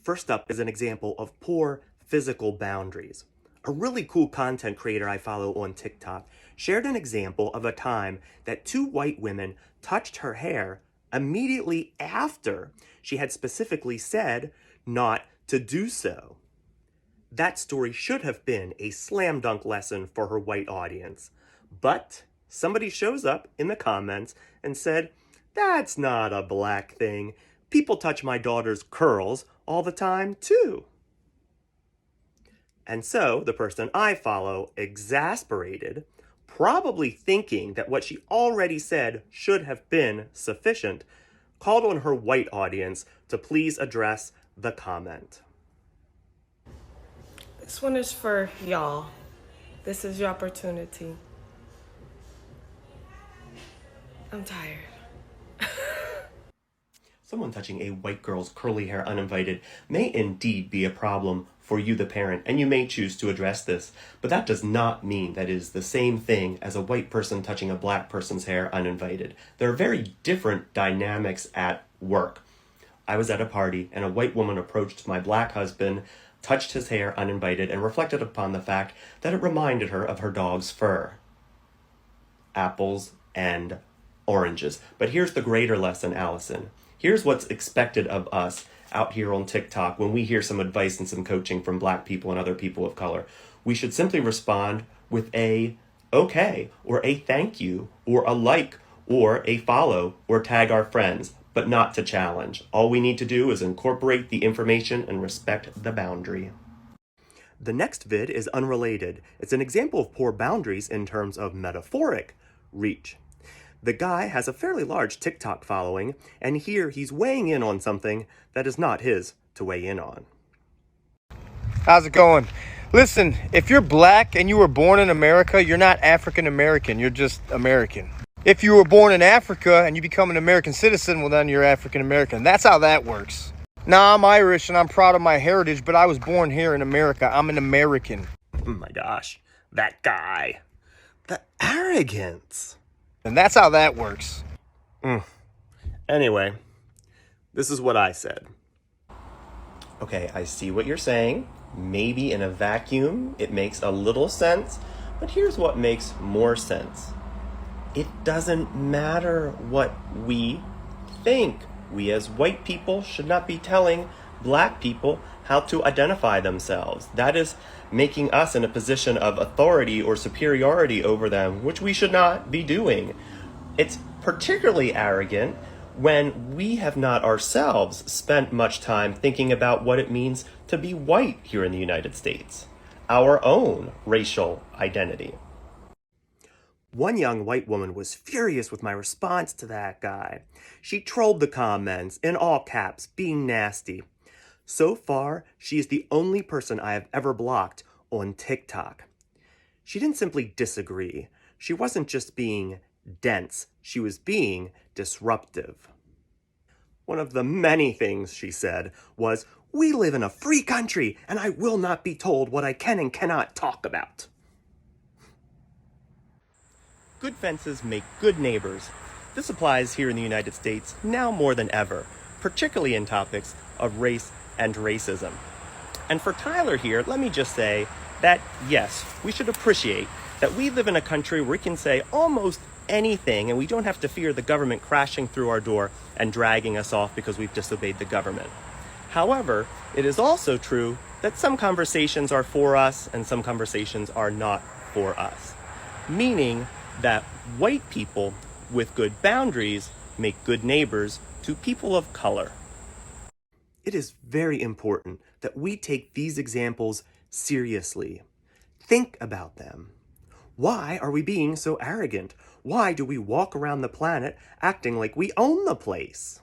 First up is an example of poor physical boundaries. A really cool content creator I follow on TikTok shared an example of a time that two white women touched her hair immediately after she had specifically said not to do so. That story should have been a slam dunk lesson for her white audience, but somebody shows up in the comments and said, "That's not a black thing. People touch my daughter's curls all the time too." And so the person I follow, exasperated, probably thinking that what she already said should have been sufficient, called on her white audience to please address the comment. This one is for y'all. This is your opportunity. I'm tired. Someone touching a white girl's curly hair uninvited may indeed be a problem for you, the parent, and you may choose to address this, but that does not mean that it is the same thing as a white person touching a black person's hair uninvited. There are very different dynamics at work. I was at a party and a white woman approached my black husband, touched his hair uninvited, and reflected upon the fact that it reminded her of her dog's fur. Apples and oranges. But here's the greater lesson, Allison. Here's what's expected of us out here on TikTok when we hear some advice and some coaching from black people and other people of color. We should simply respond with a okay, or a thank you, or a like, or a follow, or tag our friends, but not to challenge. All we need to do is incorporate the information and respect the boundary. The next vid is unrelated. It's an example of poor boundaries in terms of metaphoric reach. The guy has a fairly large TikTok following, and here he's weighing in on something that is not his to weigh in on. How's it going? Listen, if you're black and you were born in America, you're not African American, you're just American. If you were born in Africa and you become an American citizen, well then you're African American. That's how that works. Now, I'm Irish and I'm proud of my heritage, but I was born here in America. I'm an American. Oh my gosh, that guy. The arrogance. And that's how that works. Anyway, this is what I said. Okay, I see what you're saying. Maybe in a vacuum, it makes a little sense, but here's what makes more sense. It doesn't matter what we think. We as white people should not be telling black people how to identify themselves. That is making us in a position of authority or superiority over them, which we should not be doing. It's particularly arrogant when we have not ourselves spent much time thinking about what it means to be white here in the United States, our own racial identity. One young white woman was furious with my response to that guy. She trolled the comments in all caps, being nasty. So far, she is the only person I have ever blocked on TikTok. She didn't simply disagree. She wasn't just being dense. She was being disruptive. One of the many things she said was, "We live in a free country, and I will not be told what I can and cannot talk about." Good fences make good neighbors. This applies here in the United States now more than ever, particularly in topics of race and racism. And for Tyler here, let me just say that yes, we should appreciate that we live in a country where we can say almost anything and we don't have to fear the government crashing through our door and dragging us off because we've disobeyed the government. However, it is also true that some conversations are for us and some conversations are not for us. Meaning that white people with good boundaries make good neighbors to people of color. It is very important that we take these examples seriously. Think about them. Why are we being so arrogant? Why do we walk around the planet acting like we own the place?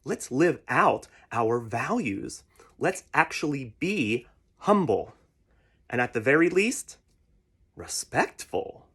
Let's live out our values. Let's actually be humble. And at the very least, respectful.